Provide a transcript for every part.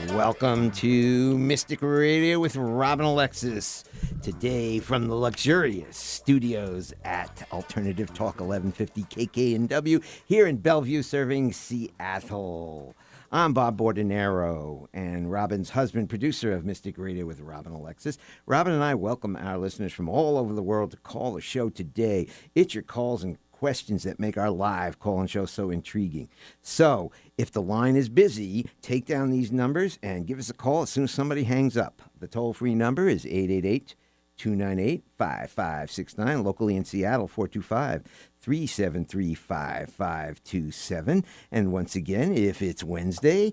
Welcome to Mystic Radio with Robin Alexis. Today from the luxurious studios at Alternative Talk 1150 KKNW here in Bellevue, serving Seattle. I'm Bob Bordenero, and Robin's husband, producer of Mystic Radio with Robin Alexis. Robin and I welcome our listeners from all over the world to call the show today. It's your calls and questions that make our live call-in show so intriguing. So, if the line is busy, take down these numbers and give us a call as soon as somebody hangs up. The toll-free number is 888-298-5569. Locally in Seattle, 425-373-5527. And once again, if it's Wednesday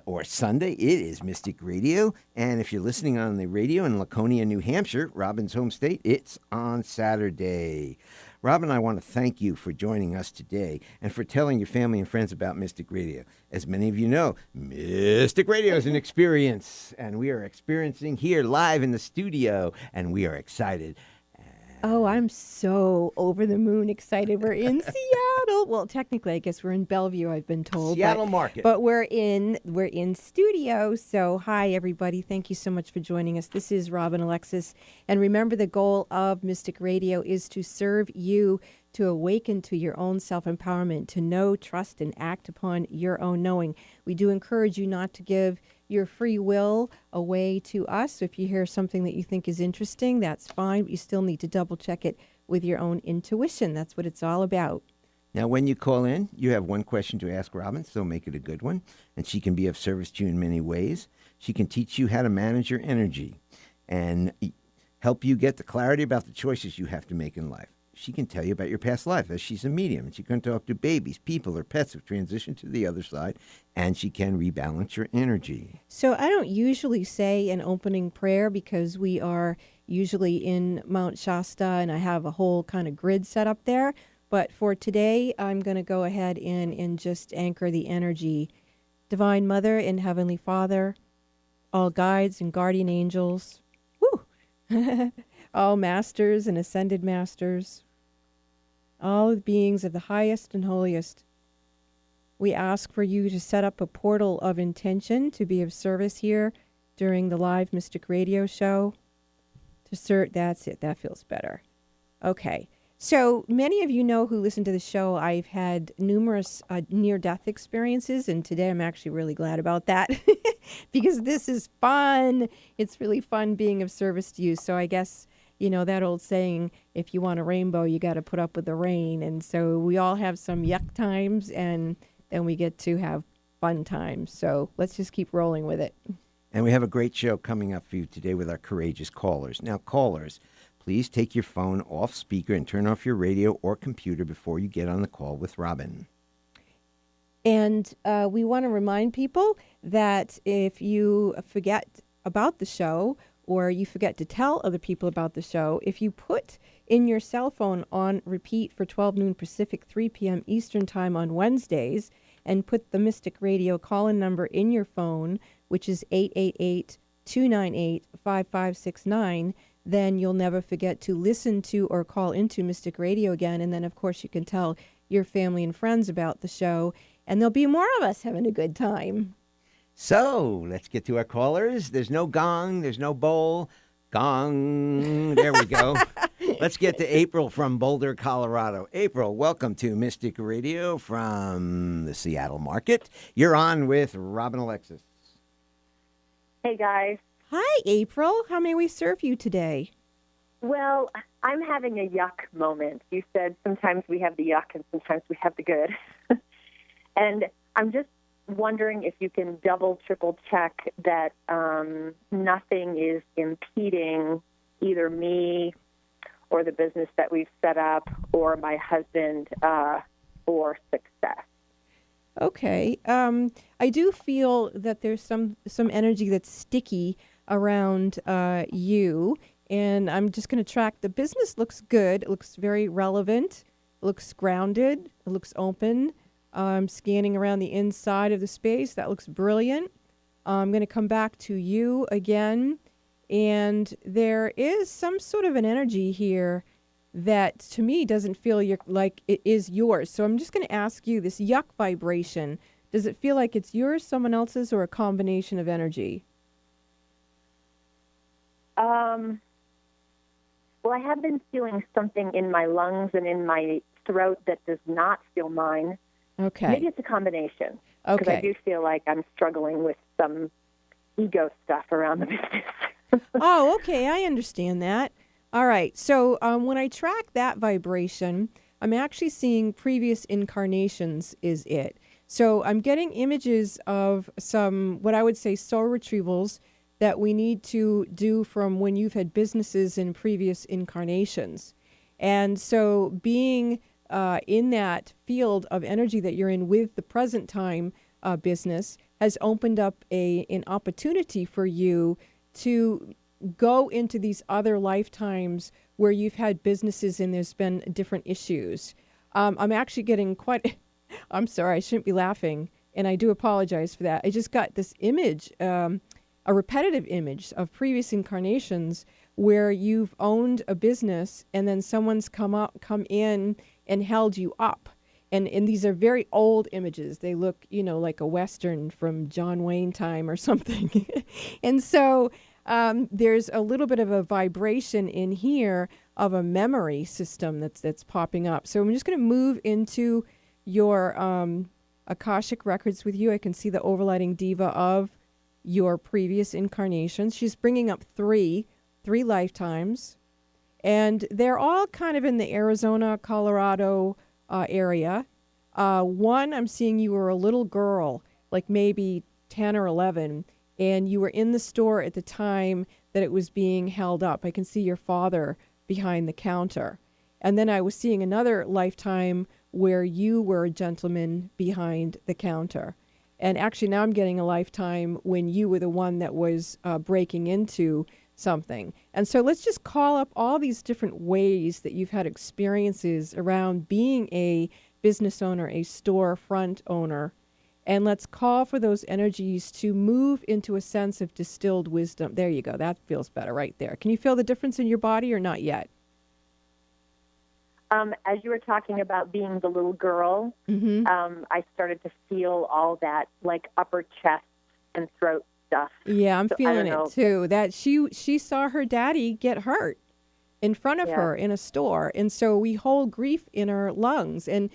or Sunday, it is Mystic Radio. And if you're listening on the radio in Laconia, New Hampshire, Robin's home state, it's on Saturday. Robin, I want to thank you for joining us today and for telling your family and friends about Mystic Radio. As many of you know, Mystic Radio is an experience, and we are experiencing here live in the studio, and we are excited. Oh, I'm so over the moon excited. We're in Seattle. Well, technically, I guess we're in Bellevue, I've been told. Seattle Market. But we're in studio. So hi, everybody. Thank you so much for joining us. This is Robin Alexis. And remember, the goal of Mystic Radio is to serve you, to awaken to your own self-empowerment, to know, trust, and act upon your own knowing. We do encourage you not to give your free will away to us. So if you hear something that you think is interesting, that's fine, but you still need to double check it with your own intuition. That's what it's all about. Now, when you call in, you have one question to ask Robin, so make it a good one. And she can be of service to you in many ways. She can teach you how to manage your energy and help you get the clarity about the choices you have to make in life. She can tell you about your past life, as she's a medium. And she can talk to babies, people, or pets who've transitioned to the other side, and she can rebalance your energy. So I don't usually say an opening prayer because we are usually in Mount Shasta, and I have a whole kind of grid set up there. But for today, I'm going to go ahead and just anchor the energy. Divine Mother and Heavenly Father, all guides and guardian angels, all masters and ascended masters, all the beings of the highest and holiest. We ask for you to set up a portal of intention to be of service here during the live Mystic Radio show. That's it. That feels better. Okay. So many of you know who listen to the show, I've had numerous near-death experiences, and today I'm actually really glad about that because this is fun. It's really fun being of service to you. So I guess, you know, that old saying, if you want a rainbow, you got to put up with the rain. And so we all have some yuck times, and then we get to have fun times. So let's just keep rolling with it. And we have a great show coming up for you today with our courageous callers. Now, callers, please take your phone off speaker and turn off your radio or computer before you get on the call with Robin. And we want to remind people that if you forget about the show or you forget to tell other people about the show, if you put in your cell phone on repeat for 12 noon Pacific, 3 p.m. Eastern Time on Wednesdays, and put the Mystic Radio call-in number in your phone, which is 888-298-5569, then you'll never forget to listen to or call into Mystic Radio again. And then, of course, you can tell your family and friends about the show, and there'll be more of us having a good time. So let's get to our callers. There's no gong. There's no bowl. Gong. There we go. Let's get to April from Boulder, Colorado. April, welcome to Mystic Radio from the Seattle Market. You're on with Robin Alexis. Hey, guys. Hi, April. How may we serve you today? Well, I'm having a yuck moment. You said sometimes we have the yuck and sometimes we have the good. And I'm just wondering if you can double, triple check that nothing is impeding either me or the business that we've set up or my husband for success. Okay. I do feel that there's some energy that's sticky around you, and I'm just going to track. The business looks good. It looks very relevant. It looks grounded. It looks open. I'm scanning around the inside of the space. That looks brilliant. I'm going to come back to you again, and there is some sort of an energy here that to me doesn't feel like it is yours. So I'm just going to ask you, this yuck vibration, does it feel like it's yours, someone else's, or a combination of energy? Well, I have been feeling something in my lungs and in my throat that does not feel mine. Okay. Maybe it's a combination. Because Okay. I do feel like I'm struggling with some ego stuff around the business. Oh, okay. I understand that. All right. So when I track that vibration, I'm actually seeing previous incarnations is it. So I'm getting images of some, what I would say, soul retrievals that we need to do from when you've had businesses in previous incarnations. And so being in that field of energy that you're in with the present time business has opened up an opportunity for you to go into these other lifetimes where you've had businesses and there's been different issues. I'm actually getting quite, I'm sorry, I shouldn't be laughing, and I do apologize for that. I just got this image, a repetitive image of previous incarnations where you've owned a business and then someone's come in and held you up. And these are very old images. They look, like a Western from John Wayne time or something. And so there's a little bit of a vibration in here of a memory system that's popping up. So I'm just going to move into your Akashic records with you. I can see the overlighting diva of your previous incarnations. She's bringing up three lifetimes. And they're all kind of in the Arizona, Colorado area. One, I'm seeing you were a little girl, like maybe 10 or 11, and you were in the store at the time that it was being held up. I can see your father behind the counter. And then I was seeing another lifetime where you were a gentleman behind the counter. And actually now I'm getting a lifetime when you were the one that was breaking into something. And so let's just call up all these different ways that you've had experiences around being a business owner, a storefront owner, and let's call for those energies to move into a sense of distilled wisdom. There you go. That feels better right there. Can you feel the difference in your body or not yet? As you were talking about being the little girl, I started to feel all that, like upper chest and throat stuff. Yeah, I'm So, feeling it too. That she saw her daddy get hurt in front of her in a store, and so we hold grief in our lungs. And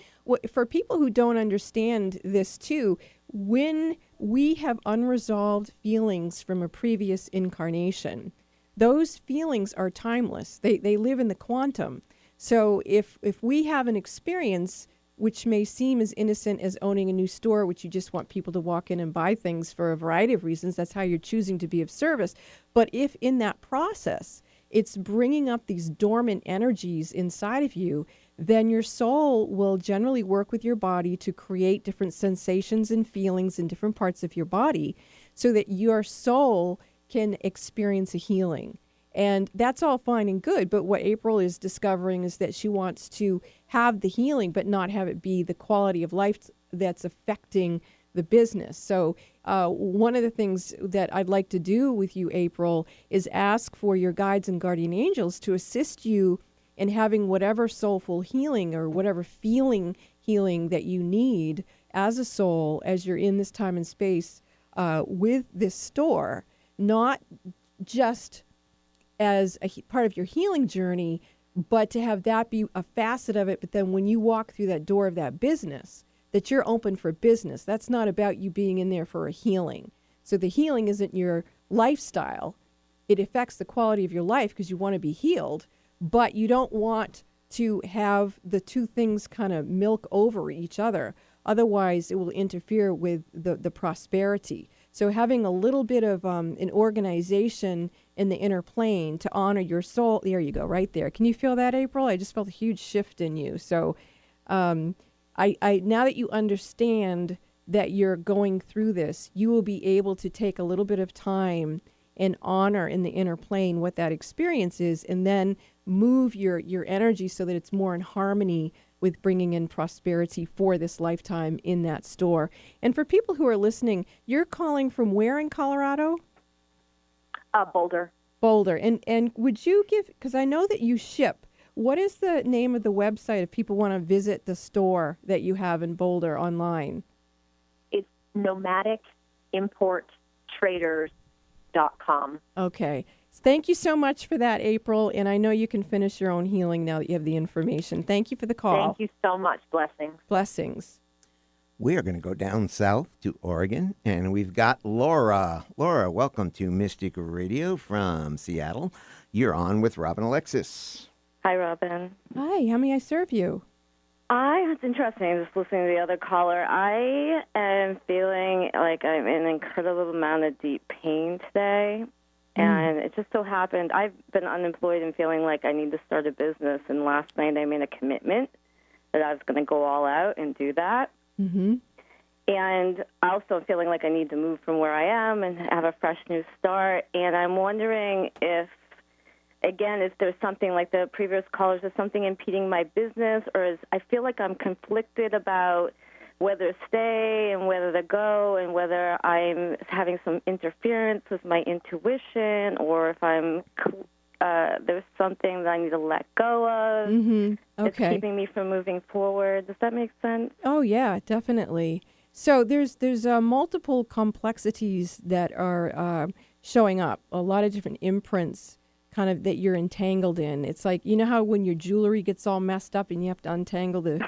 for people who don't understand this too, when we have unresolved feelings from a previous incarnation, those feelings are timeless. They live in the quantum. So if we have an experience which may seem as innocent as owning a new store, which you just want people to walk in and buy things for a variety of reasons, that's how you're choosing to be of service. But if in that process, it's bringing up these dormant energies inside of you, then your soul will generally work with your body to create different sensations and feelings in different parts of your body so that your soul can experience a healing. And that's all fine and good, but what April is discovering is that she wants to have the healing, but not have it be the quality of life that's affecting the business. So one of the things that I'd like to do with you, April, is ask for your guides and guardian angels to assist you in having whatever soulful healing or whatever feeling healing that you need as a soul as you're in this time and space with this store, not just as a part of your healing journey, but to have that be a facet of it. But then when you walk through that door of that business, that you're open for business. That's not about you being in there for a healing. So the healing isn't your lifestyle. It affects the quality of your life because you want to be healed, but you don't want to have the two things kind of milk over each other. Otherwise, it will interfere with the prosperity. So having a little bit of an organization in the inner plane to honor your soul. There you go, right there. Can you feel that, April? I just felt a huge shift in you. So I now that you understand that you're going through this, you will be able to take a little bit of time and honor in the inner plane what that experience is, and then move your energy so that it's more in harmony with bringing in prosperity for this lifetime in that store. And for people who are listening, you're calling from where in Colorado? Boulder. Boulder. And would you give, because I know that you ship, What is the name of the website if people want to visit the store that you have in Boulder online? It's nomadicimporttraders.com. Okay. Thank you so much for that, April. And I know you can finish your own healing now that you have the information. Thank you for the call. Thank you so much. Blessings. Blessings. We are going to go down south to Oregon, and we've got Laura. Laura, welcome to Mystic Radio from Seattle. You're on with Robin Alexis. Hi, Robin. Hi, how may I serve you? It's interesting just listening to the other caller. I am feeling like I'm in an incredible amount of deep pain today. And it just so happened, I've been unemployed and feeling like I need to start a business. And last night I made a commitment that I was going to go all out and do that. Mm-hmm. And also feeling like I need to move from where I am and have a fresh new start. And I'm wondering if there's something like the previous callers, is something impeding my business, or I feel like I'm conflicted about whether to stay and whether to go, and whether I'm having some interference with my intuition, or if there's something that I need to let go of. Mm-hmm. That's Okay. keeping me from moving forward. Does that make sense? Oh, yeah, definitely. So there's multiple complexities that are showing up, a lot of different imprints kind of that you're entangled in. It's like, you know how when your jewelry gets all messed up and you have to untangle the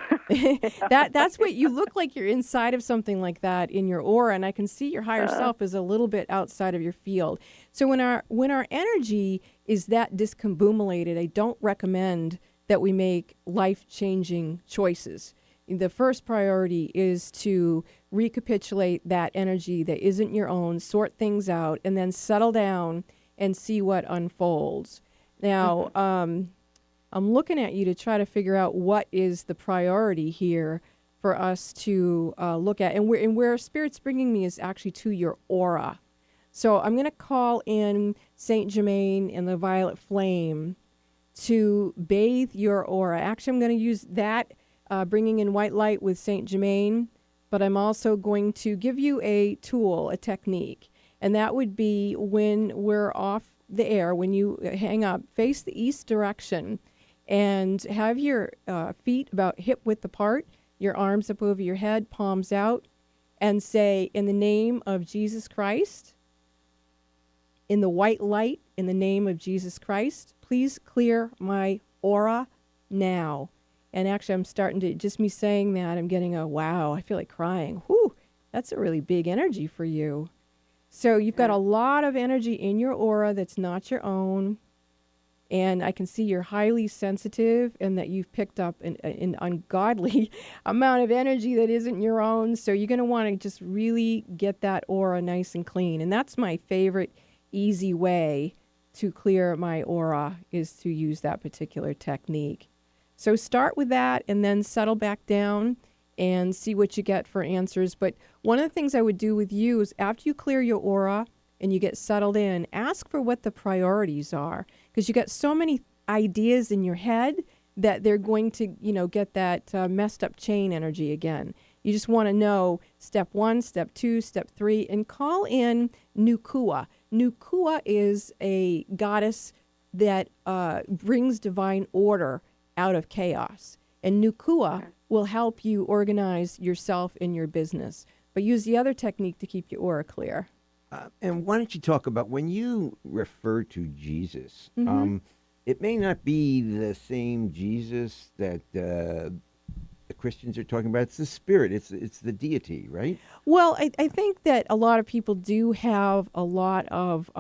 that's what you look like. You're inside of something like that in your aura, and I can see your higher self is a little bit outside of your field. So when our energy is that discombobulated, I don't recommend that we make life-changing choices. The first priority is to recapitulate that energy that isn't your own, sort things out, and then settle down and see what unfolds. Now, I'm looking at you to try to figure out what is the priority here for us to look at. And where Spirit's bringing me is actually to your aura. So I'm going to call in Saint Germain and the violet flame to bathe your aura. Actually, I'm going to use that, bringing in white light with Saint Germain, but I'm also going to give you a tool, a technique. And that would be when we're off the air, when you hang up, face the east direction and have your feet about hip width apart, your arms up over your head, palms out, and say, in the name of Jesus Christ, in the white light, in the name of Jesus Christ, please clear my aura now. And actually, I'm starting to, just me saying that, I'm getting a wow, I feel like crying. Whew, that's a really big energy for you. So you've got a lot of energy in your aura that's not your own. And I can see you're highly sensitive and that you've picked up an ungodly amount of energy that isn't your own. So you're going to want to just really get that aura nice and clean. And that's my favorite easy way to clear my aura, is to use that particular technique. So start with that and then settle back down and see what you get for answers. But one of the things I would do with you is, after you clear your aura and you get settled in, ask for what the priorities are, because you got so many ideas in your head that they're going to, get that messed up chain energy again. You just want to know step 1, step 2, step 3, and call in Nukua. Nukua is a goddess that brings divine order out of chaos. And Nukua will help you organize yourself and your business. But use the other technique to keep your aura clear. And why don't you talk about, when you refer to Jesus, Mm-hmm. It may not be the same Jesus that the Christians are talking about. It's the spirit. It's the deity, right? Well, I think that a lot of people do have a lot of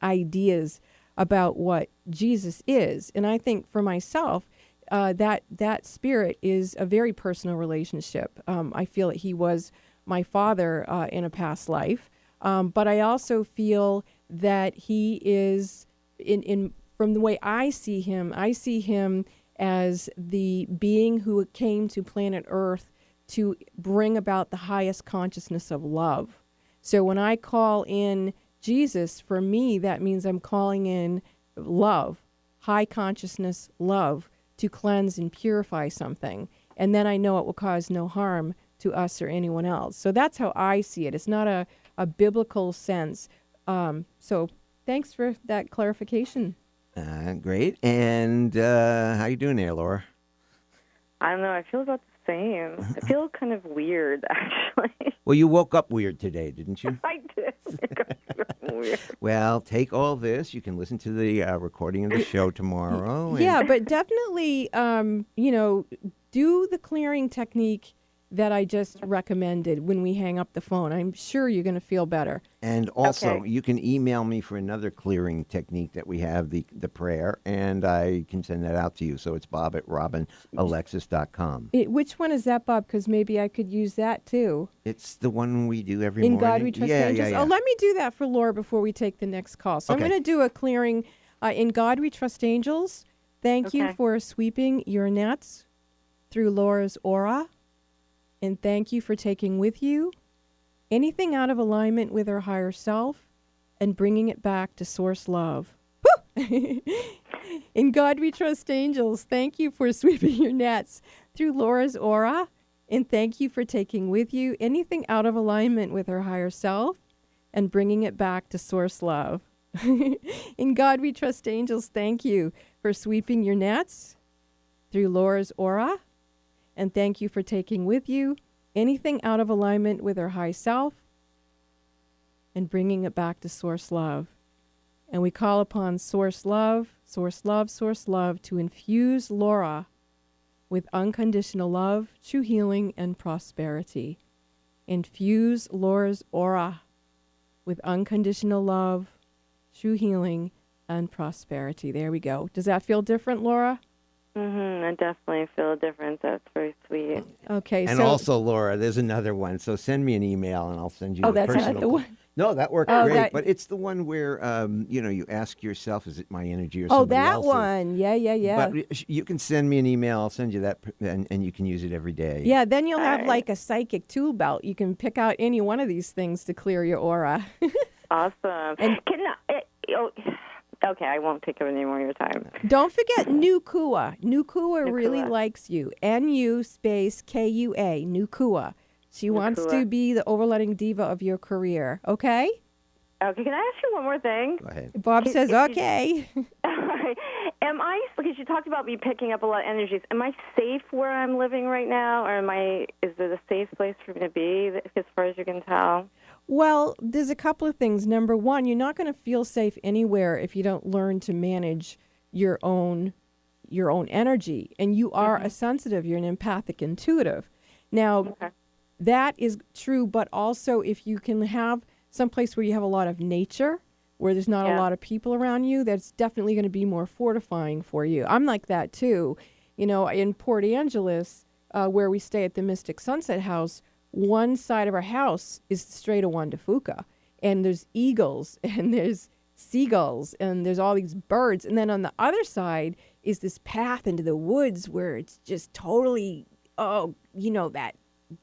ideas about what Jesus is. And I think for myself, that spirit is a very personal relationship. I feel that he was my father in a past life. But I also feel that he is, from the way I see him as the being who came to planet Earth to bring about the highest consciousness of love. So when I call in Jesus, for me, that means I'm calling in love, high consciousness love, to cleanse and purify something. And then I know it will cause no harm to us or anyone else. So that's how I see it. It's not a biblical sense. So thanks for that clarification. Great. And how you doing there, Laura? I don't know. I feel about the same. I feel kind of weird, actually. Well, you woke up weird today, didn't you? I did. I feel weird. Well, take all this. You can listen to the recording of the show tomorrow. Yeah, but definitely, do the clearing technique that I just recommended when we hang up the phone. I'm sure you're going to feel better. And also, Okay. you can email me for another clearing technique that we have, the prayer, and I can send that out to you. So it's bob@robinalexis.com. Which one is that, Bob? Because maybe I could use that too. It's the one we do every In morning. God We Trust yeah, Angels. Yeah, Oh, let me do that for Laura before we take the next call. So Okay. I'm going to do a clearing. In God We Trust Angels, thank you Okay. for sweeping your nets through Laura's aura. And thank you for taking with you anything out of alignment with her higher self and bringing it back to source love. Woo! In God We Trust Angels, thank you for sweeping your nets through Laura's aura. And thank you for taking with you anything out of alignment with her higher self and bringing it back to source love. In God We Trust Angels, thank you for sweeping your nets through Laura's aura. And thank you for taking with you anything out of alignment with her high self and bringing it back to source love. And we call upon source love, source love, source love to infuse Laura with unconditional love, true healing, and prosperity. Infuse Laura's aura with unconditional love, true healing, and prosperity. There we go. Does that feel different, Laura? I definitely feel a difference. That's very sweet. Okay. And so, also, Laura, there's another one. So send me an email and I'll send you Oh, the that's personal. not the one. No, that worked Oh, great. that- But it's the one where, you ask yourself, is it my energy or Oh, somebody that else's? one. Yeah. But you can send me an email. I'll send you that, and you can use it every day. Yeah, then you'll have Alright. like a psychic tool belt. You can pick out any one of these things to clear your aura. Awesome. Okay, I won't take up any more of your time. Don't forget Nukua. Nukua really Nukua. likes you. NU space KUA. Nukua. She wants to Nukua. be the overletting diva of your career. Okay? Okay, can I ask you one more thing? Go ahead. Bob says, if you- okay. Am I, because you talked about me picking up a lot of energies, am I safe where I'm living right now, or is it a safe place for me to be, as far as you can tell? Well, there's a couple of things. Number one, you're not going to feel safe anywhere if you don't learn to manage your own energy. And you are a sensitive. You're an empathic intuitive. Now, Okay. that is true, but also if you can have someplace where you have a lot of nature, where there's not a Yeah. lot of people around you, that's definitely going to be more fortifying for you. I'm like that too. In Port Angeles, where we stay at the Mystic Sunset House, one side of our house is the Strait of Juan de Fuca, and there's eagles and there's seagulls and there's all these birds. And then on the other side is this path into the woods where it's just totally, that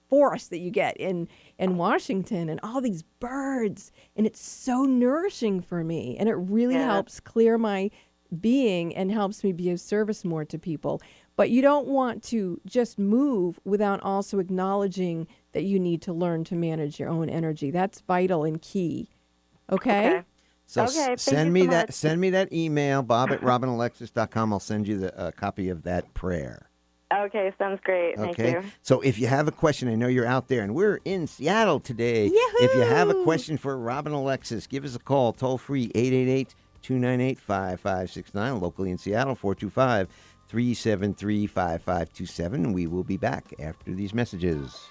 forest that you get in Washington and all these birds. And it's so nourishing for me. And it really Yeah. helps clear my being and helps me be of service more to people. But you don't want to just move without also acknowledging that you need to learn to manage your own energy. That's vital and key. Okay? Okay. So Okay, thank send you me so that. much. Send me that email, bob@robinalexis.com. I'll send you the copy of that prayer. Okay, sounds great. Thank Okay. you. So if you have a question, I know you're out there, and we're in Seattle today. If you have a Yahoo! question for Robin Alexis, give us a call, toll free 888-298-5569. Locally in Seattle, 425-373-5527. We will be back after these messages.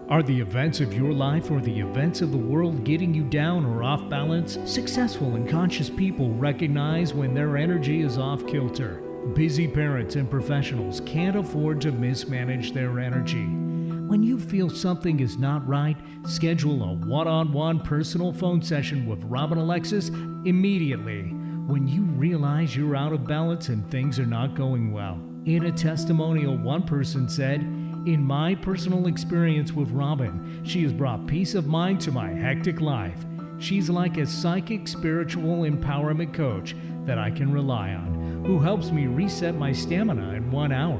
Are the events of your life or the events of the world getting you down or off balance? Successful and conscious people recognize when their energy is off kilter. Busy parents and professionals can't afford to mismanage their energy. When you feel something is not right, schedule a one-on-one personal phone session with Robin Alexis immediately. When you realize you're out of balance and things are not going well. In a testimonial, one person said, "In my personal experience with Robin, she has brought peace of mind to my hectic life. She's like a psychic spiritual empowerment coach that I can rely on, who helps me reset my stamina in 1 hour."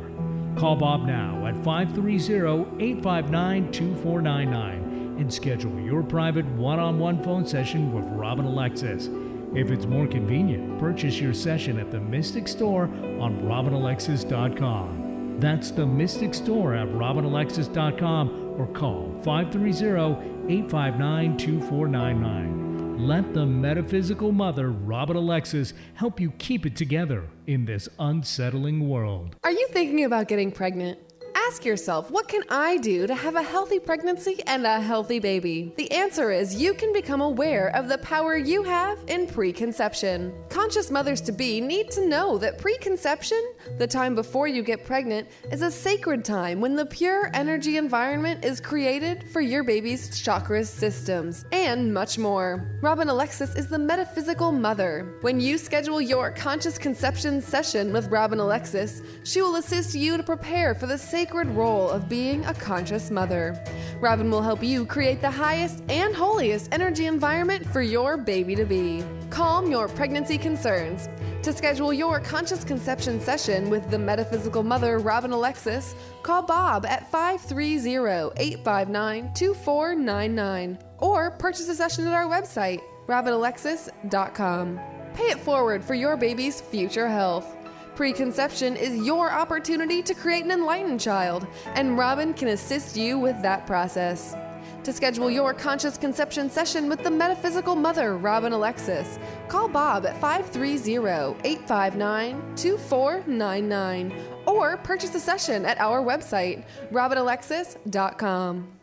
Call Bob now at 530-859-2499 and schedule your private one-on-one phone session with Robin Alexis. If it's more convenient, purchase your session at the Mystic Store on RobinAlexis.com. That's the Mystic Store at RobinAlexis.com or call 530-859-2499. Let the metaphysical mother, Robin Alexis, help you keep it together in this unsettling world. Are you thinking about getting pregnant? Ask yourself, what can I do to have a healthy pregnancy and a healthy baby? The answer is you can become aware of the power you have in preconception. Conscious mothers-to-be need to know that preconception, the time before you get pregnant, is a sacred time when the pure energy environment is created for your baby's chakras systems, and much more. Robin Alexis is the metaphysical mother. When you schedule your conscious conception session with Robin Alexis, she will assist you to prepare for the sacred role of being a conscious mother. Robin will help you create the highest and holiest energy environment for your baby to be. Calm your pregnancy concerns. To schedule your conscious conception session with the metaphysical mother, Robin Alexis, call Bob at 530-859-2499 or purchase a session at our website, RobinAlexis.com. Pay it forward for your baby's future health. Preconception is your opportunity to create an enlightened child, and Robin can assist you with that process. To schedule your conscious conception session with the metaphysical mother, Robin Alexis, call Bob at 530-859-2499 or purchase a session at our website, RobinAlexis.com.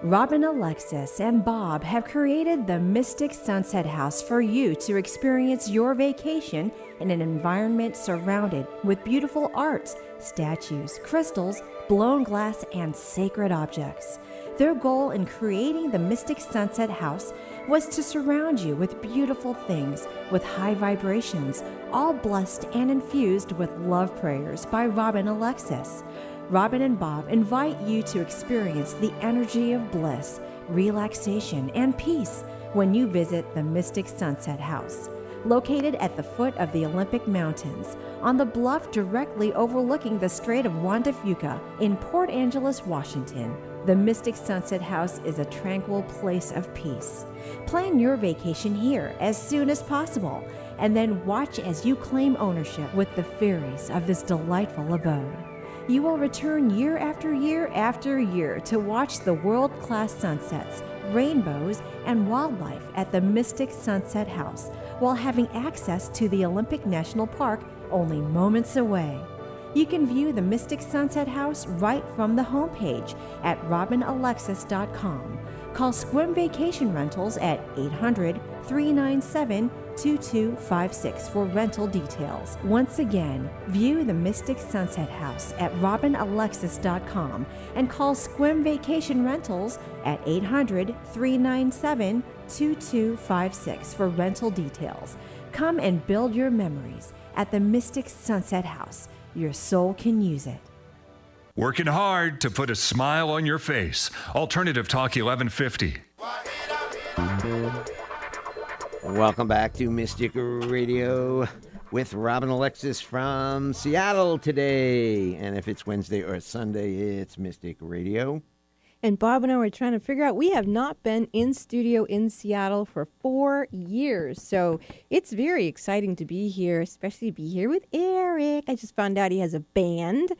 Robin Alexis and Bob have created the Mystic Sunset House for you to experience your vacation in an environment surrounded with beautiful art, statues, crystals, blown glass, and sacred objects. Their goal in creating the Mystic Sunset House was to surround you with beautiful things with high vibrations, all blessed and infused with love prayers by Robin Alexis. Robin and Bob invite you to experience the energy of bliss, relaxation, and peace when you visit the Mystic Sunset House. Located at the foot of the Olympic Mountains, on the bluff directly overlooking the Strait of Juan de Fuca in Port Angeles, Washington, the Mystic Sunset House is a tranquil place of peace. Plan your vacation here as soon as possible, and then watch as you claim ownership with the fairies of this delightful abode. You will return year after year after year to watch the world-class sunsets, rainbows, and wildlife at the Mystic Sunset House while having access to the Olympic National Park only moments away. You can view the Mystic Sunset House right from the homepage at RobinAlexis.com. Call Squim Vacation Rentals at 800-397-2256 for rental details. Once again, view the Mystic Sunset House at RobinAlexis.com and call Squim Vacation Rentals at 800-397-2256 for rental details. Come and build your memories at the Mystic Sunset House. Your soul can use it. Working hard to put a smile on your face. Alternative Talk 1150. Welcome back to Mystic Radio with Robin Alexis from Seattle today. And if it's Wednesday or Sunday, it's Mystic Radio. And Bob and I were trying to figure out, we have not been in studio in Seattle for 4 years. So it's very exciting to be here, especially to be here with Eric. I just found out he has a band.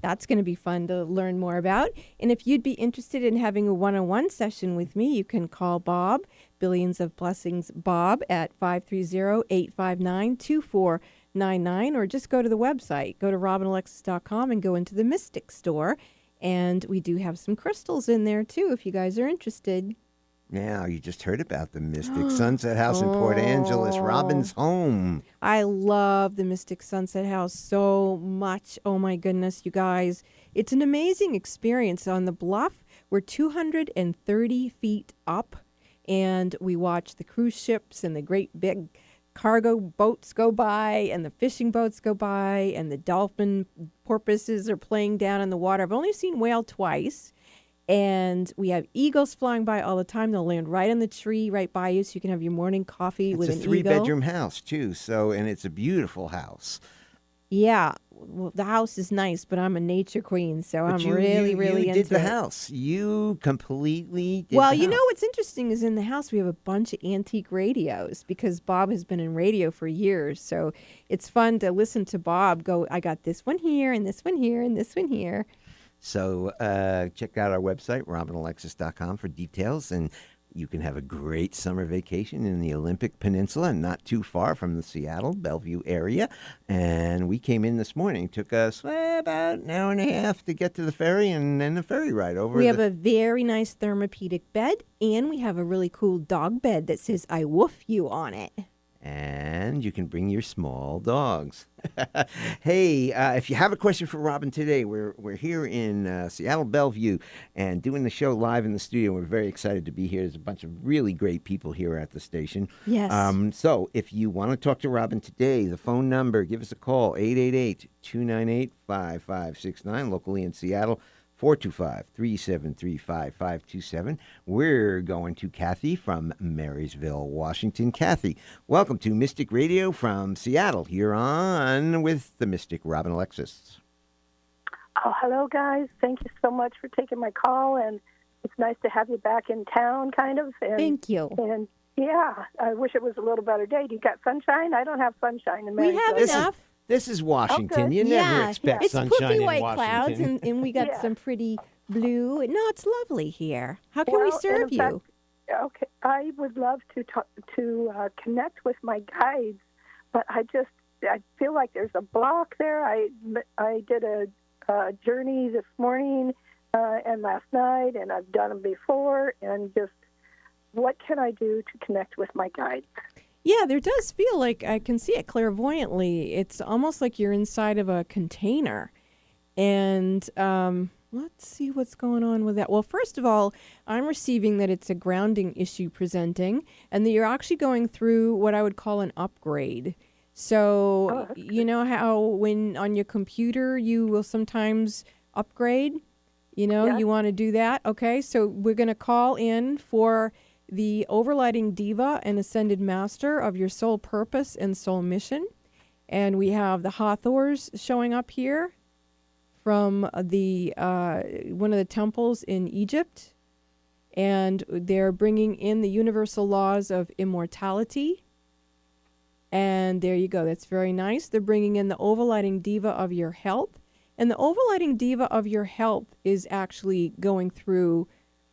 That's going to be fun to learn more about. And if you'd be interested in having a one-on-one session with me, you can call Bob, Billions of Blessings Bob, at 530-859-2499, or just go to the website. Go to RobinAlexis.com and go into the Mystic Store. And we do have some crystals in there, too, if you guys are interested. Now, you just heard about the Mystic Sunset House in Port Angeles, Robin's home. I love the Mystic Sunset House so much. Oh, my goodness, you guys. It's an amazing experience. On the bluff, we're 230 feet up, and we watch the cruise ships and the great big cargo boats go by, and the fishing boats go by, and the dolphin porpoises are playing down in the water. I've only seen whale twice. And we have eagles flying by all the time. They'll land right on the tree right by you, so you can have your morning coffee with an eagle. It's a 3-bedroom house, too, and it's a beautiful house. Yeah, well, the house is nice, but I'm a nature queen, so But I'm you, really, you, really you into did the it. house. You completely did Well, the you know house. what's interesting is in the house we have a bunch of antique radios because Bob has been in radio for years. So it's fun to listen to Bob go, I got this one here and this one here and this one here. So check out our website, robinalexis.com, for details, and you can have a great summer vacation in the Olympic Peninsula, not too far from the Seattle, Bellevue area. And we came in this morning. Took us about an hour and a half to get to the ferry, and then the ferry ride over. We have a very nice thermopedic bed, and we have a really cool dog bed that says I woof you on it. And you can bring your small dogs. Hey, if you have a question for Robin today, we're here in Seattle, Bellevue, and doing the show live in the studio. We're very excited to be here. There's a bunch of really great people here at the station. Yes. So if you want to talk to Robin today, the phone number, give us a call, 888-298-5569, locally in Seattle. 425-373-5527. We're going to Kathy from Marysville, Washington. Kathy, welcome to Mystic Radio from Seattle. Here on with the Mystic Robin Alexis. Oh, hello, guys. Thank you so much for taking my call, and it's nice to have you back in town, kind of. And, Thank you. And, yeah, I wish it was a little better day. Do you got sunshine? I don't have sunshine in We Marysville. have enough. This is Washington. Okay. You never expect it's sunshine poofy in white Washington. clouds, and we got Yeah. some pretty blue. No, it's lovely here. How can we Well, serve and in you? fact, okay, I would love to connect with my guides, but I feel like there's a block there. I did a journey this morning and last night, and I've done them before, and just what can I do to connect with my guides? Yeah, there does feel like I can see it clairvoyantly. It's almost like you're inside of a container. And let's see what's going on with that. Well, first of all, I'm receiving that it's a grounding issue presenting, and that you're actually going through what I would call an upgrade. So, you know how when on your computer you will sometimes upgrade? You know, Yeah. you want to do that? Okay, so we're going to call in for the overlighting diva and ascended master of your soul purpose and soul mission. And we have the Hathors showing up here from the one of the temples in Egypt. And they're bringing in the universal laws of immortality. And there you go. That's very nice. They're bringing in the overlighting diva of your health. And the overlighting diva of your health is actually going through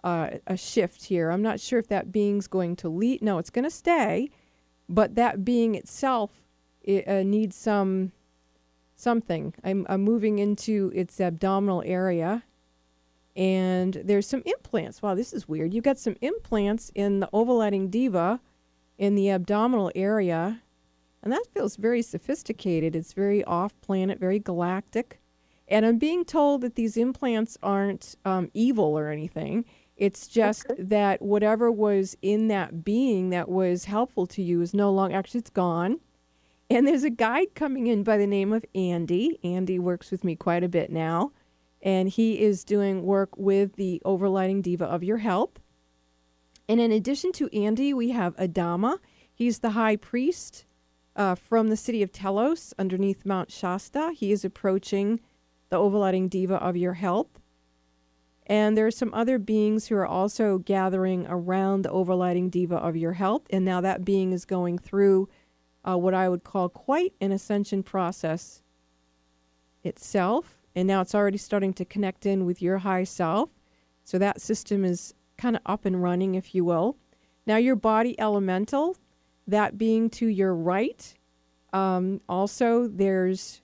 a shift here. I'm not sure if that being's going to leave. No, it's going to stay, but that being itself needs something. I'm moving into its abdominal area, and there's some implants. Wow, this is weird. You got some implants in the overlighting diva in the abdominal area, and that feels very sophisticated. It's very off-planet, very galactic. And I'm being told that these implants aren't evil or anything. It's just that whatever was in that being that was helpful to you is no longer, actually it's gone. And there's a guide coming in by the name of Andy. Andy works with me quite a bit now. And he is doing work with the overlighting diva of your health. And in addition to Andy, we have Adama. He's the high priest from the city of Telos underneath Mount Shasta. He is approaching the overlighting diva of your health. And there are some other beings who are also gathering around the overlighting diva of your health. And now that being is going through what I would call quite an ascension process itself. And now it's already starting to connect in with your high self. So that system is kind of up and running, if you will. Now your body elemental, that being to your right. Also, there's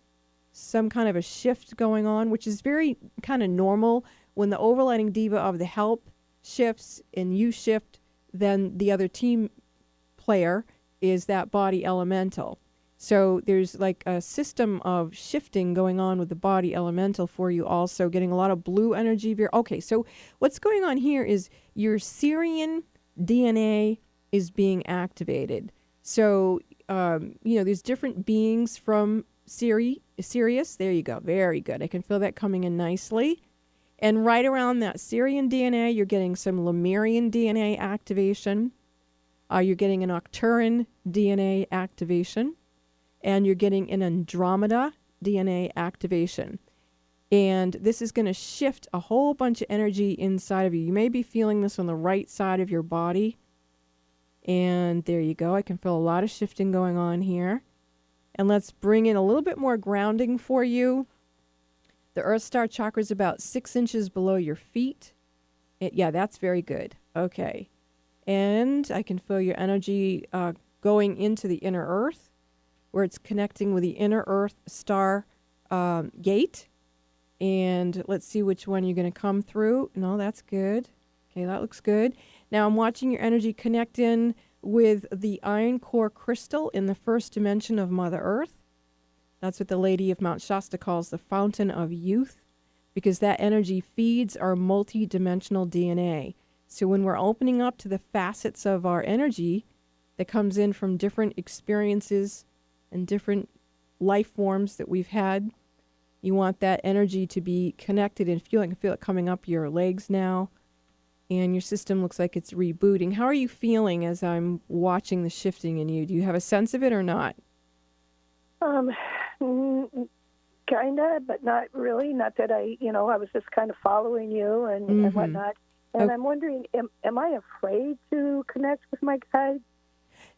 some kind of a shift going on, which is very kind of normal. When the overlighting diva of the health shifts and you shift, then the other team player is that body elemental. So there's like a system of shifting going on with the body elemental for you also, getting a lot of blue energy. Okay, so what's going on here is your Syrian DNA is being activated. So, there's different beings from Sirius. There you go. Very good. I can feel that coming in nicely. And right around that Syrian DNA, you're getting some Lemurian DNA activation. You're getting an Arcturan DNA activation. And you're getting an Andromeda DNA activation. And this is going to shift a whole bunch of energy inside of you. You may be feeling this on the right side of your body. And there you go. I can feel a lot of shifting going on here. And let's bring in a little bit more grounding for you. The Earth Star chakra is about 6 inches below your feet. Yeah, that's very good. Okay. And I can feel your energy going into the inner Earth, where it's connecting with the inner Earth star gate. And let's see which one you're going to come through. No, that's good. Okay, that looks good. Now I'm watching your energy connect in with the iron core crystal in the first dimension of Mother Earth. That's what the Lady of Mount Shasta calls the fountain of youth, because that energy feeds our multi-dimensional DNA. So when we're opening up to the facets of our energy that comes in from different experiences and different life forms that we've had, you want that energy to be connected and feel. I can feel it coming up your legs now, and your system looks like it's rebooting. How are you feeling as I'm watching the shifting in you? Do you have a sense of it or not? Kind of, but not really. Not that I was just kind of following you and whatnot. And I'm wondering, am I afraid to connect with my guides?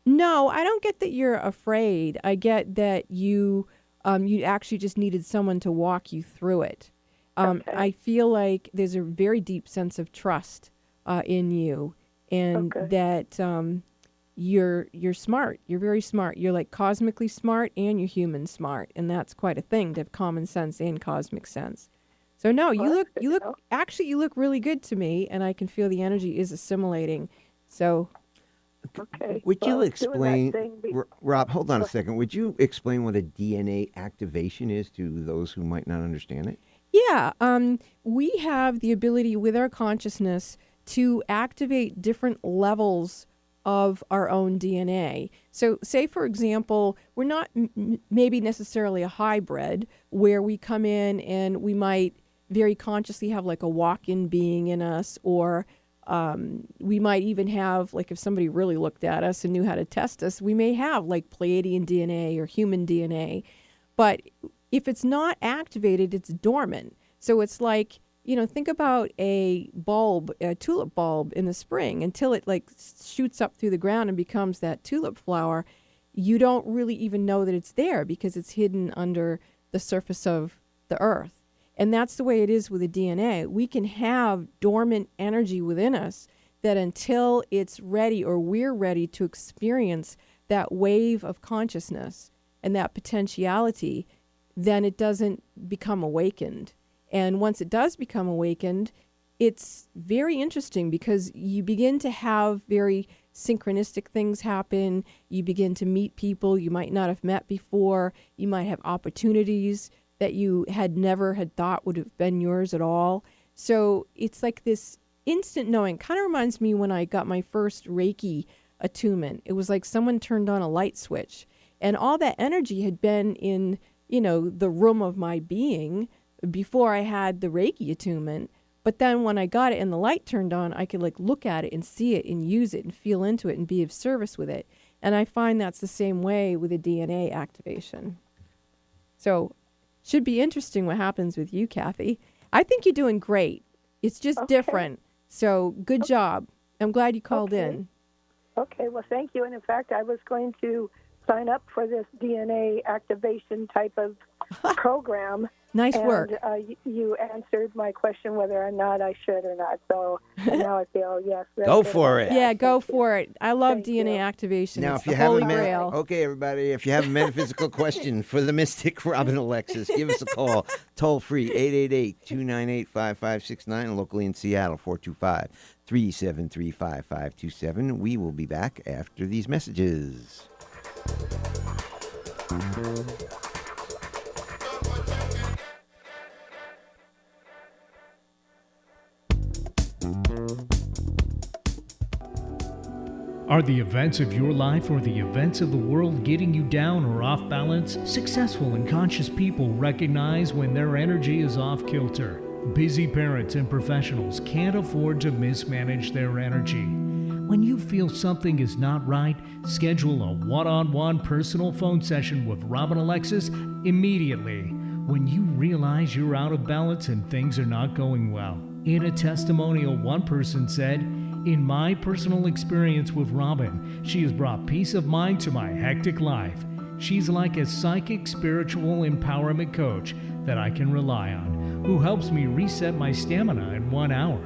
No, I don't get that you're afraid. I get that you actually just needed someone to walk you through it. Okay. I feel like there's a very deep sense of trust in you, and that you're smart. You're very smart. You're like cosmically smart and you're human smart, and that's quite a thing to have common sense and cosmic sense. So no, you look really good to me, and I can feel the energy is assimilating. So okay. Would you explain, thing Rob, hold on a second. Would you explain what a DNA activation is to those who might not understand it? Yeah, we have the ability with our consciousness to activate different levels of our own DNA. So say, for example, we're not maybe necessarily a hybrid where we come in and we might very consciously have like a walk-in being in us, or we might even have, like if somebody really looked at us and knew how to test us, we may have like Pleiadian DNA or human DNA. But if it's not activated, it's dormant. So it's like, think about a bulb, a tulip bulb in the spring. Until it like shoots up through the ground and becomes that tulip flower, you don't really even know that it's there because it's hidden under the surface of the earth. And that's the way it is with the DNA. We can have dormant energy within us that until it's ready or we're ready to experience that wave of consciousness and that potentiality, then it doesn't become awakened. And once it does become awakened, it's very interesting because you begin to have very synchronistic things happen. You begin to meet people you might not have met before. You might have opportunities that you had never had thought would have been yours at all. So it's like this instant knowing. Kind of reminds me when I got my first Reiki attunement. It was like someone turned on a light switch, and all that energy had been in, the room of my being before I had the Reiki attunement. But then when I got it and the light turned on, I could like look at it and see it and use it and feel into it and be of service with it. And I find that's the same way with a DNA activation. So should be interesting what happens with you, Kathy. I think you're doing great. It's just different. So good job. I'm glad you called in. Okay, well, thank you. And in fact, I was going to sign up for this DNA activation type of program. Nice work. And you answered my question whether or not I should or not. So now I feel, yes. Go for it. Yeah, go for it. I love DNA activation. Now, it's if you the have Holy a Grail. okay, everybody, if you have a metaphysical question for the mystic Robin Alexis, give us a call. Toll free 888-298-5569, locally in Seattle 425-373-5527. We will be back after these messages. Are the events of your life or the events of the world getting you down or off balance? Successful and conscious people recognize when their energy is off kilter. Busy parents and professionals can't afford to mismanage their energy. When you feel something is not right, schedule a one-on-one personal phone session with Robin Alexis immediately. when you realize you're out of balance and things are not going well. In a testimonial, one person said, "In my personal experience with Robin, she has brought peace of mind to my hectic life. She's like a psychic spiritual empowerment coach that I can rely on, who helps me reset my stamina in 1 hour."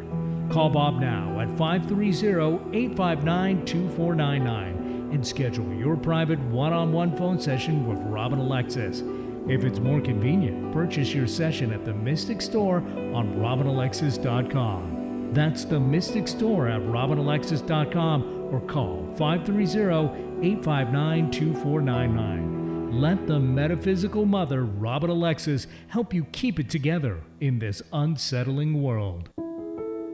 Call Bob now at 530-859-2499 and schedule your private one-on-one phone session with Robin Alexis. If it's more convenient, purchase your session at the Mystic Store on RobinAlexis.com. That's the Mystic Store at RobinAlexis.com or call 530-859-2499. Let the metaphysical mother, Robin Alexis, help you keep it together in this unsettling world.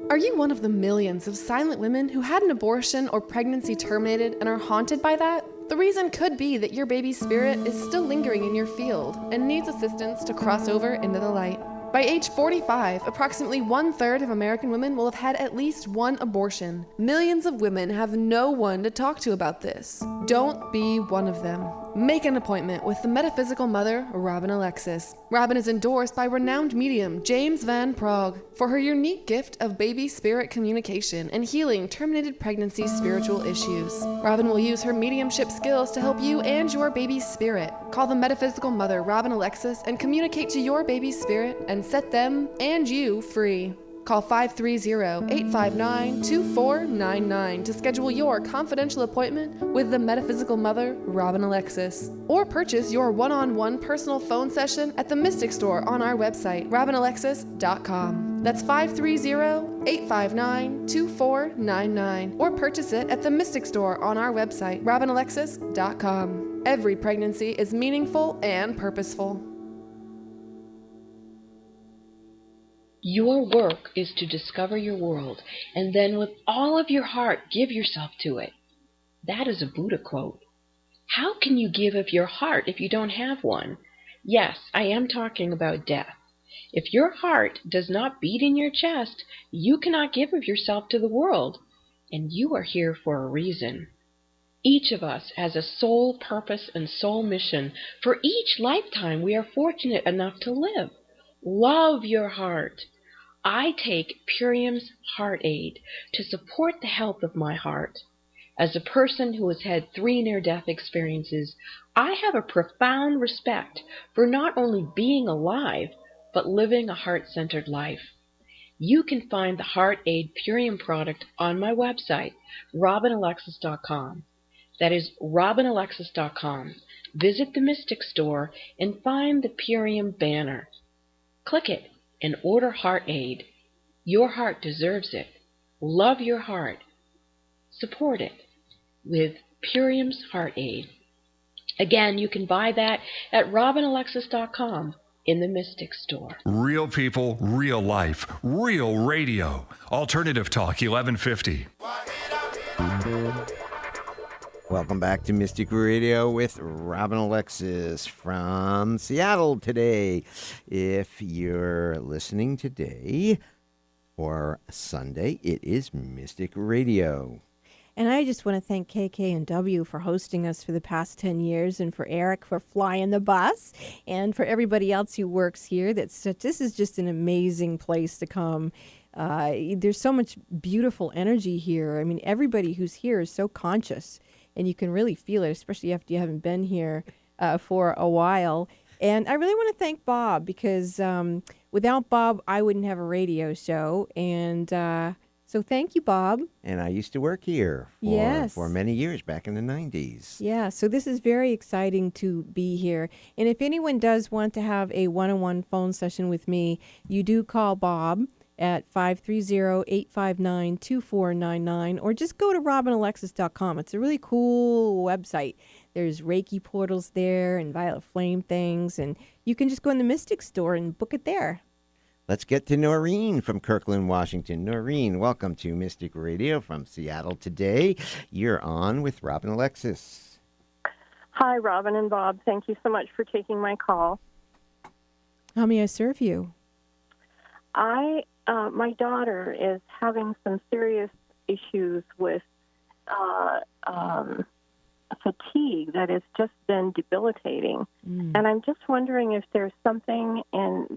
Are you one of the millions of silent women who had an abortion or pregnancy terminated and are haunted by that? The reason could be that your baby's spirit is still lingering in your field and needs assistance to cross over into the light. By age 45, approximately 1/3 of American women will have had at least one abortion. Millions of women have no one to talk to about this. Don't be one of them. Make an appointment with the metaphysical mother, Robin Alexis. Robin is endorsed by renowned medium James Van Praagh for her unique gift of baby spirit communication and healing terminated pregnancy spiritual issues. Robin will use her mediumship skills to help you and your baby's spirit. Call the metaphysical mother, Robin Alexis, and communicate to your baby's spirit and set them and you free. Call 530-859-2499 to schedule your confidential appointment with the metaphysical mother, Robin Alexis. Or purchase your one-on-one personal phone session at the Mystic Store on our website, RobinAlexis.com. That's 530-859-2499. Or purchase it at the Mystic Store on our website, RobinAlexis.com. Every pregnancy is meaningful and purposeful. Your work is to discover your world, and then with all of your heart give yourself to it. That is a Buddha quote. How can you give of your heart if you don't have one? Yes, I am talking about death. If your heart does not beat in your chest, you cannot give of yourself to the world, and you are here for a reason. Each of us has a soul purpose and soul mission for each lifetime we are fortunate enough to live. Love your heart. I take Purium's Heart Aid to support the health of my heart. As a person who has had 3 near-death experiences, I have a profound respect for not only being alive, but living a heart-centered life. You can find the Heart Aid Purium product on my website, RobinAlexis.com. That is RobinAlexis.com. Visit the Mystic Store and find the Purium banner. Click it and order Heart Aid. Your heart deserves it. Love your heart. Support it with Purium's Heart Aid. Again, you can buy that at RobinAlexis.com in the Mystic Store. Real people, real life, real radio. Alternative Talk 1150. Welcome back to Mystic Radio with Robin Alexis from Seattle today. If you're listening today or Sunday, it is Mystic Radio. And I just want to thank KK&W for hosting us for the past 10 years, and for Eric for flying the bus, and for everybody else who works here. This is just an amazing place to come. There's so much beautiful energy here. I mean, everybody who's here is so conscious, and you can really feel it, especially after you haven't been here for a while. And I really want to thank Bob, because without Bob, I wouldn't have a radio show. And so thank you, Bob. And I used to work here for many years back in the 90s. Yeah, so this is very exciting to be here. And if anyone does want to have a one-on-one phone session with me, you do call Bob at 530-859-2499, or just go to RobinAlexis.com. It's a really cool website. There's Reiki portals there and Violet Flame things, and you can just go in the Mystic Store and book it there. Let's get to Noreen from Kirkland, Washington. Noreen, welcome to Mystic Radio from Seattle today. You're on with Robin Alexis. Hi, Robin and Bob. Thank you so much for taking my call. How may I serve you? My daughter is having some serious issues with fatigue that has just been debilitating. And I'm just wondering if there's something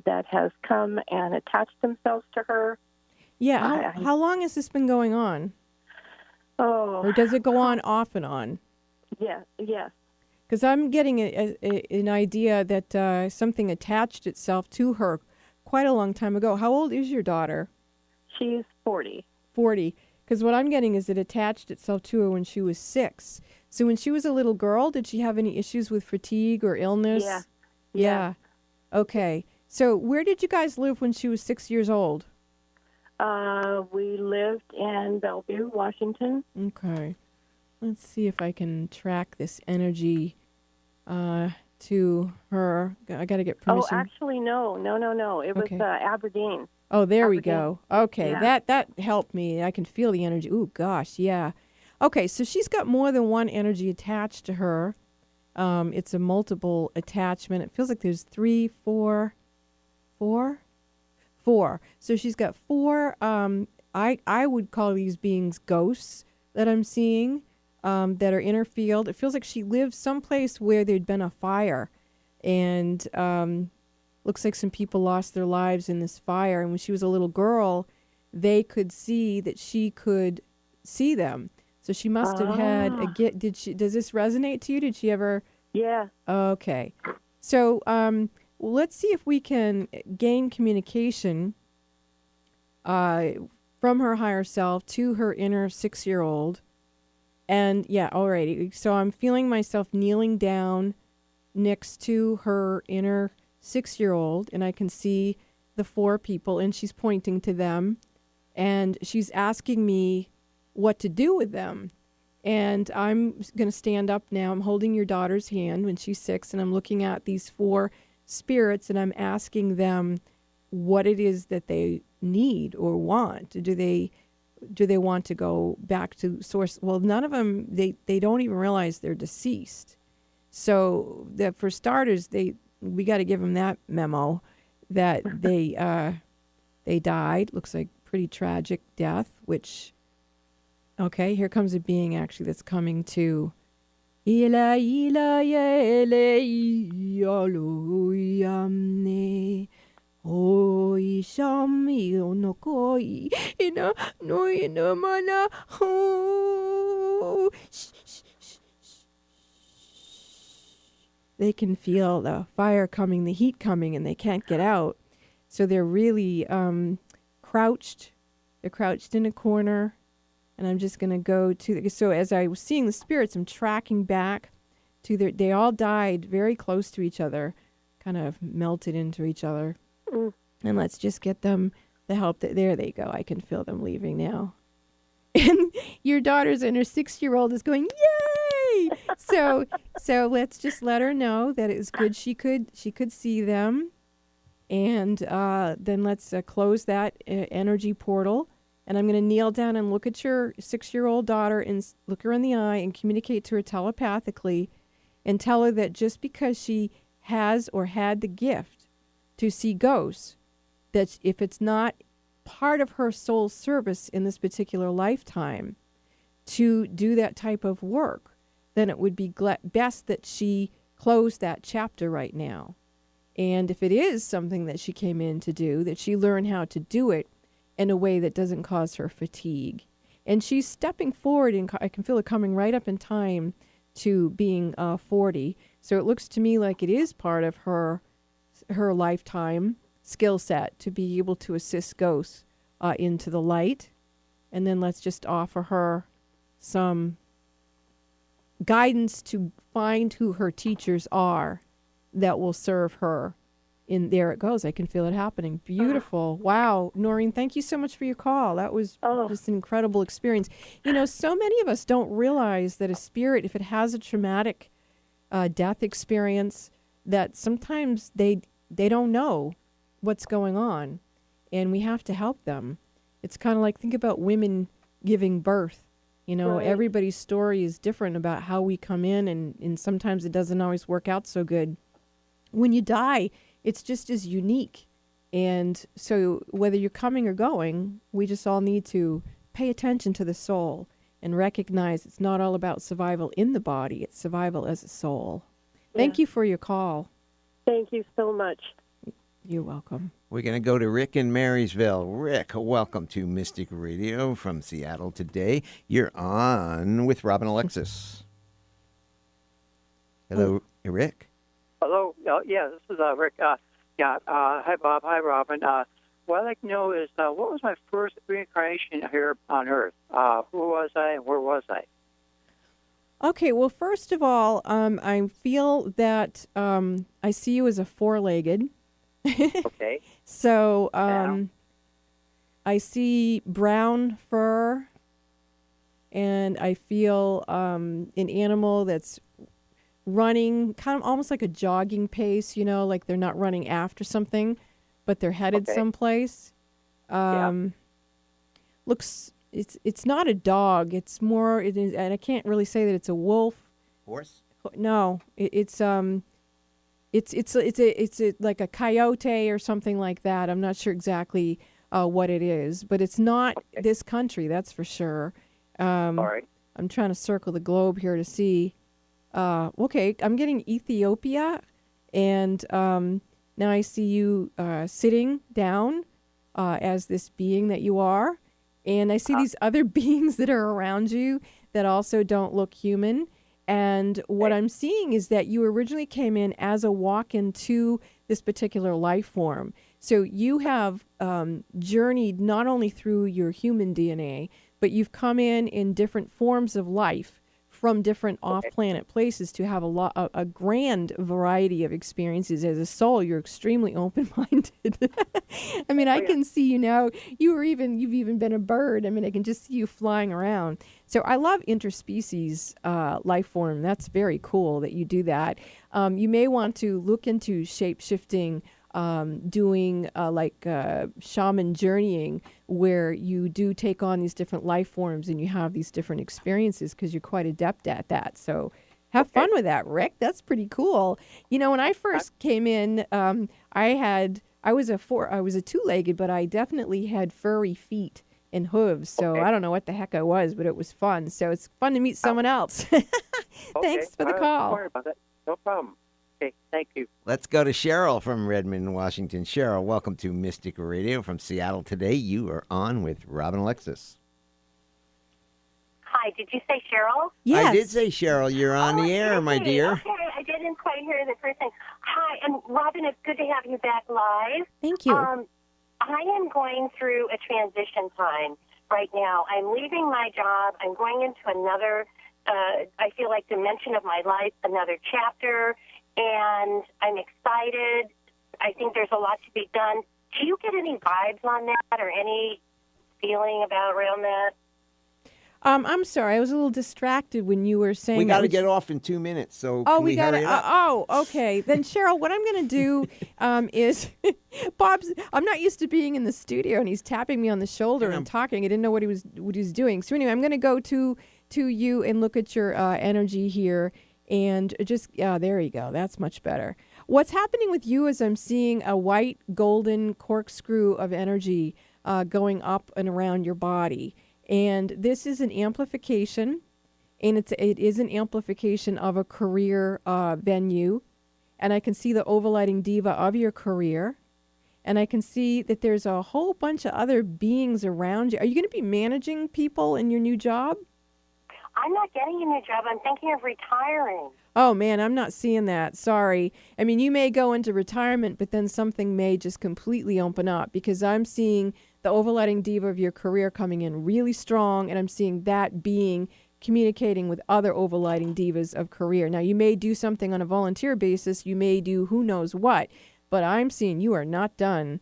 that has come and attached themselves to her. Yeah. How long has this been going on? Oh. Or does it go on off and on? Yes. Because I'm getting an idea that something attached itself to her quite a long time ago. How old is your daughter? She's 40. 40. Because what I'm getting is it attached itself to her when she was 6. So when she was a little girl, did she have any issues with fatigue or illness? Yeah. Okay. So where did you guys live when she was 6 years old? We lived in Bellevue, Washington. Okay. Let's see if I can track this energy to her. I got to get permission. Oh, actually, no. It was Aberdeen. Oh, there Aberdeen. we go. Okay, Yeah. that helped me. I can feel the energy. Ooh, gosh, yeah. Okay, so she's got more than one energy attached to her. It's a multiple attachment. It feels like there's 3, 4. So she's got 4. I would call these beings ghosts that I'm seeing that are in her field. It feels like she lives someplace where there'd been a fire, and looks like some people lost their lives in this fire. And when she was a little girl, they could see that she could see them. So she must have had a get. Does this resonate to you? Did she ever? Yeah. Okay. So let's see if we can gain communication from her higher self to her inner 6-year-old. And yeah, alrighty. So I'm feeling myself kneeling down next to her inner 6-year-old, and I can see the 4 people, and she's pointing to them, and she's asking me what to do with them. And I'm going to stand up now. I'm holding your daughter's hand when she's 6, and I'm looking at these 4 spirits, and I'm asking them what it is that they need or want. Do they want to go back to source? Well, none of them, they don't even realize they're deceased. So that for starters, we got to give them that memo that they died. Looks like pretty tragic death, which, okay, here comes a being actually that's coming to. Ila ila ele yalo yamne oi shami onokoi ina no ina mana ho. They can feel the fire coming, the heat coming, and they can't get out. So they're really crouched. They're crouched in a corner. And I'm just going to go to... So as I was seeing the spirits, I'm tracking back to they all died very close to each other, kind of melted into each other. And let's just get them the help. There they go. I can feel them leaving now. And your daughter's inner 6-year-old is going, yay! So let's just let her know that it was good she could see them. And then let's close that energy portal. And I'm going to kneel down and look at your 6-year-old daughter and look her in the eye and communicate to her telepathically and tell her that just because she has or had the gift to see ghosts, that if it's not part of her soul service in this particular lifetime to do that type of work, then it would be best that she close that chapter right now. And if it is something that she came in to do, that she learn how to do it in a way that doesn't cause her fatigue. And she's stepping forward, and I can feel it coming right up in time to being 40. So it looks to me like it is part of her lifetime skill set to be able to assist ghosts into the light. And then let's just offer her some guidance to find who her teachers are that will serve her. In there it goes. I can feel it happening. Beautiful. Wow. Noreen, thank you so much for your call. That was just an incredible experience. You know, so many of us don't realize that a spirit, if it has a traumatic death experience, that sometimes they don't know what's going on, and we have to help them. It's kind of like, think about women giving birth. You know, right. Everybody's story is different about how we come in, and sometimes it doesn't always work out so good. When you die, it's just as unique. And so whether you're coming or going, we just all need to pay attention to the soul and recognize it's not all about survival in the body, it's survival as a soul. Thank you for your call. Thank you so much. You're welcome. We're going to go to Rick in Marysville. Rick, welcome to Mystic Radio from Seattle today. You're on with Robin Alexis. Hello, Rick. Hello. Yeah, this is Rick. Hi, Bob. Hi, Robin. What I'd like to know is what was my first reincarnation here on Earth? Who was I and where was I? Okay, well, first of all, I feel that I see you as a four-legged. Okay. So I see brown fur, and I feel an animal that's running kind of almost like a jogging pace, you know, like they're not running after something, but they're headed someplace. Looks, it's not a dog. It's more, it is, and I can't really say that it's a wolf. Horse? No, it's like a coyote or something like that. I'm not sure exactly what it is, but it's not this country, that's for sure. All right. I'm trying to circle the globe here to see. Okay, I'm getting Ethiopia, and now I see you sitting down as this being that you are, and I see these other beings that are around you that also don't look human. And what I'm seeing is that you originally came in as a walk-in to this particular life form. So you have journeyed not only through your human DNA, but you've come in different forms of life from different off-planet places to have a grand variety of experiences. As a soul, you're extremely open-minded. I mean, I can see you now. You've even been a bird. I mean, I can just see you flying around. So I love interspecies life form. That's very cool that you do that. You may want to look into shape-shifting, doing shaman journeying, where you do take on these different life forms and you have these different experiences because you're quite adept at that. So have fun with that, Rick. That's pretty cool. You know, when I first came in, I was a two-legged, but I definitely had furry feet and hooves. So I don't know what the heck I was, but it was fun. So it's fun to meet someone else. Thanks for the call. Don't worry about it. No problem. Okay, thank you. Let's go to Cheryl from Redmond, Washington. Cheryl, welcome to Mystic Radio from Seattle today. You are on with Robin Alexis. Hi, did you say Cheryl? Yes. I did say Cheryl. You're on the air, my dear. Okay, I didn't quite hear the first thing. Hi, and Robin, it's good to have you back live. Thank you. I am going through a transition time right now. I'm leaving my job. I'm going into another, I feel like, dimension of my life, another chapter. And I'm excited. I think there's a lot to be done. Do you get any vibes on that or any feeling around that? I'm sorry. I was a little distracted when you were saying we got to that. get off in 2 minutes, so Oh, can we got hurry it. it up? Okay. Then, Cheryl, what I'm going to do is Bob's. I'm not used to being in the studio, and he's tapping me on the shoulder and talking. I didn't know what he was doing. So anyway, I'm going to go to you and look at your energy here. And just, there you go. That's much better. What's happening with you is I'm seeing a white golden corkscrew of energy going up and around your body. And this is an amplification, and it is an amplification of a career venue. And I can see the overlighting diva of your career. And I can see that there's a whole bunch of other beings around you. Are you going to be managing people in your new job? I'm not getting a new job. I'm thinking of retiring. Oh, man, I'm not seeing that. Sorry. I mean, you may go into retirement, but then something may just completely open up because I'm seeing the overlighting diva of your career coming in really strong, and I'm seeing that being communicating with other overlighting divas of career. Now, you may do something on a volunteer basis. You may do who knows what, but I'm seeing you are not done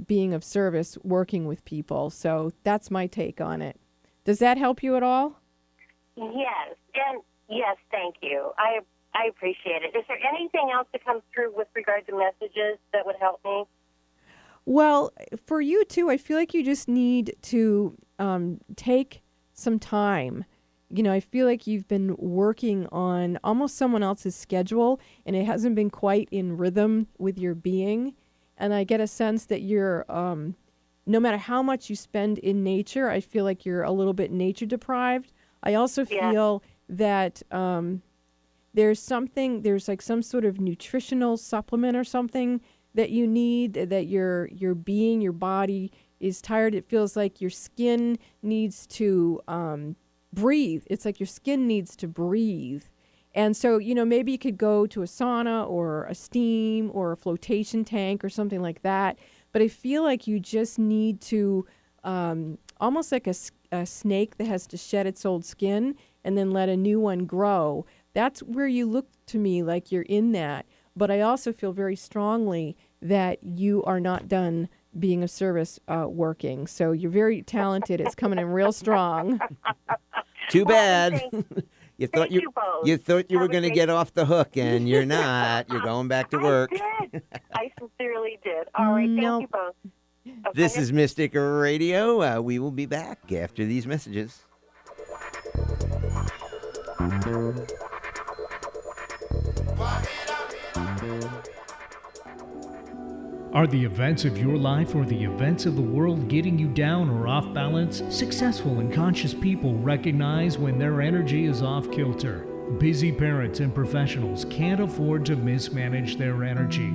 being of service, working with people. So that's my take on it. Does that help you at all? Yes, and yes, thank you. I appreciate it. Is there anything else that comes through with regard to messages that would help me? Well, for you too, I feel like you just need to take some time. You know, I feel like you've been working on almost someone else's schedule, and it hasn't been quite in rhythm with your being. And I get a sense that you're, no matter how much you spend in nature, I feel like you're a little bit nature deprived. I also feel that there's like some sort of nutritional supplement or something that you need, that your body is tired. It feels like your skin needs to breathe. It's like your skin needs to breathe. And so, maybe you could go to a sauna or a steam or a flotation tank or something like that. But I feel like you just need to, almost like a snake that has to shed its old skin and then let a new one grow. That's where you look to me like you're in that. But I also feel very strongly that you are not done being of service working. So you're very talented. It's coming in real strong. Too bad. You thought both. you thought you were going to get off the hook, and you're not. You're going back to work. I did. I sincerely did. All right. Thank you both. Okay. This is Mystic Radio. We will be back after these messages. Are the events of your life or the events of the world getting you down or off balance? Successful and conscious people recognize when their energy is off kilter. Busy parents and professionals can't afford to mismanage their energy.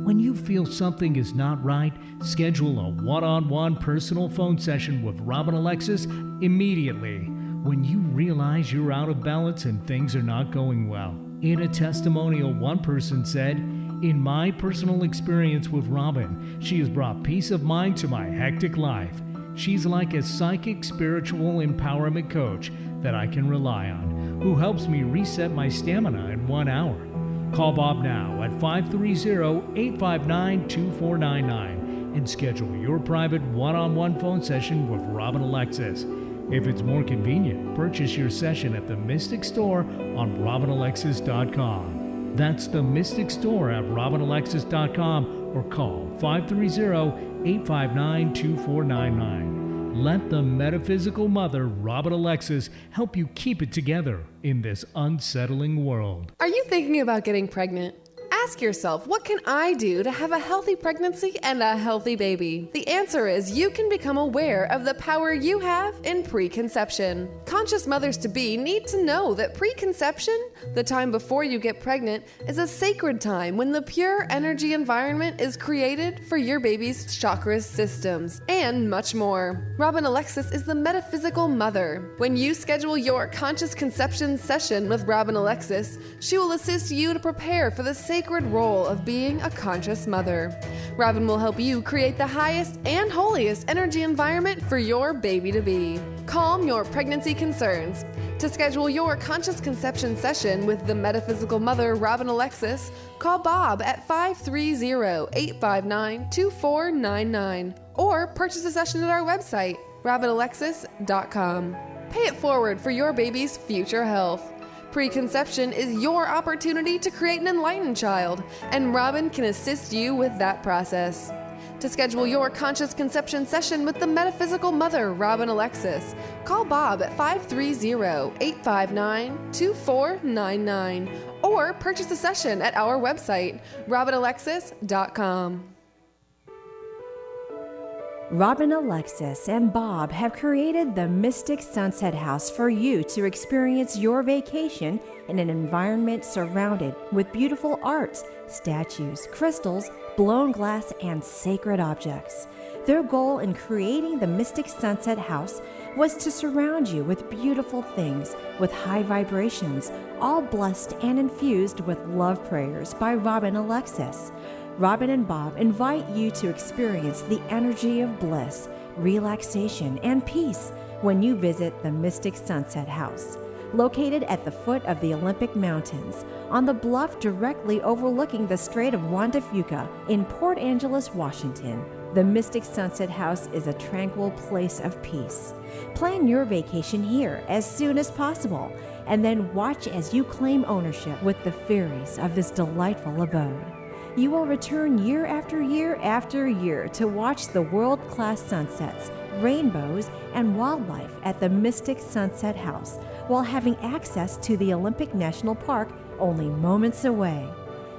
When you feel something is not right, schedule a one-on-one personal phone session with Robin Alexis immediately. When you realize you're out of balance and things are not going well. In a testimonial, one person said, "In my personal experience with Robin, she has brought peace of mind to my hectic life. She's like a psychic spiritual empowerment coach that I can rely on, who helps me reset my stamina in 1 hour." Call Bob now at 530-859-2499 and schedule your private one-on-one phone session with Robin Alexis. If it's more convenient, purchase your session at the Mystic Store on RobinAlexis.com. That's the Mystic Store at RobinAlexis.com or call 530-859-2499. Let the metaphysical mother, Robin Alexis, help you keep it together in this unsettling world. Are you thinking about getting pregnant? Ask yourself, what can I do to have a healthy pregnancy and a healthy baby? The answer is you can become aware of the power you have in preconception. Conscious mothers-to-be need to know that preconception, the time before you get pregnant, is a sacred time when the pure energy environment is created for your baby's chakras systems, and much more. Robin Alexis is the metaphysical mother. When you schedule your conscious conception session with Robin Alexis, she will assist you to prepare for the sacred role of being a conscious mother. Robin will help you create the highest and holiest energy environment for your baby to be. Calm your pregnancy concerns. To schedule your conscious conception session with the metaphysical mother, Robin Alexis, call Bob at 530-859-2499 or purchase a session at our website, RobinAlexis.com. Pay it forward for your baby's future health. Preconception is your opportunity to create an enlightened child, and Robin can assist you with that process. To schedule your conscious conception session with the metaphysical mother, Robin Alexis, call Bob at 530-859-2499 or purchase a session at our website, RobinAlexis.com. Robin Alexis and Bob have created the Mystic Sunset House for you to experience your vacation in an environment surrounded with beautiful art, statues, crystals, blown glass, and sacred objects. Their goal in creating the Mystic Sunset House was to surround you with beautiful things with high vibrations, all blessed and infused with love prayers by Robin Alexis. Robin and Bob invite you to experience the energy of bliss, relaxation, and peace when you visit the Mystic Sunset House. Located at the foot of the Olympic Mountains, on the bluff directly overlooking the Strait of Juan de Fuca in Port Angeles, Washington, the Mystic Sunset House is a tranquil place of peace. Plan your vacation here as soon as possible, and then watch as you claim ownership with the fairies of this delightful abode. You will return year after year after year to watch the world-class sunsets, rainbows, and wildlife at the Mystic Sunset House while having access to the Olympic National Park only moments away.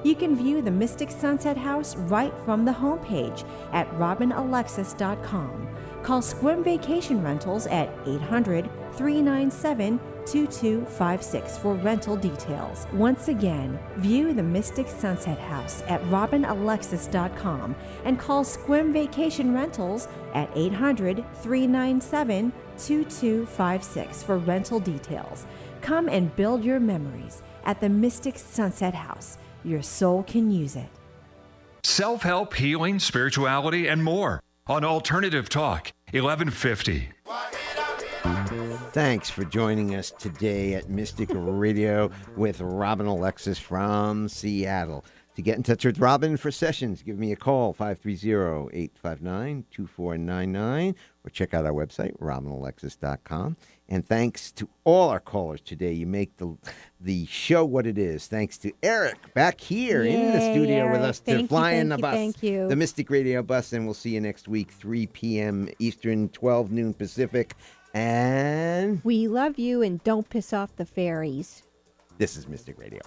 You can view the Mystic Sunset House right from the homepage at RobinAlexis.com. Call Squim Vacation Rentals at 800-397-2256 for rental details. Once again, view the Mystic Sunset House at robinalexis.com and call Squim Vacation Rentals at 800-397-2256 for rental details. Come and build your memories at the Mystic Sunset House. Your soul can use it. Self-help, healing, spirituality, and more on Alternative Talk 1150. Thanks for joining us today at Mystic Radio with Robin Alexis from Seattle. To get in touch with Robin for sessions, give me a call, 530-859-2499, or check out our website, robinalexis.com. And thanks to all our callers today. You make the show what it is. Thanks to Eric back here in the studio with us to fly in the bus. Thank you. The Mystic Radio bus, and we'll see you next week, 3 p.m. Eastern, 12 noon Pacific. And we love you, and don't piss off the fairies. This is Mystic Radio.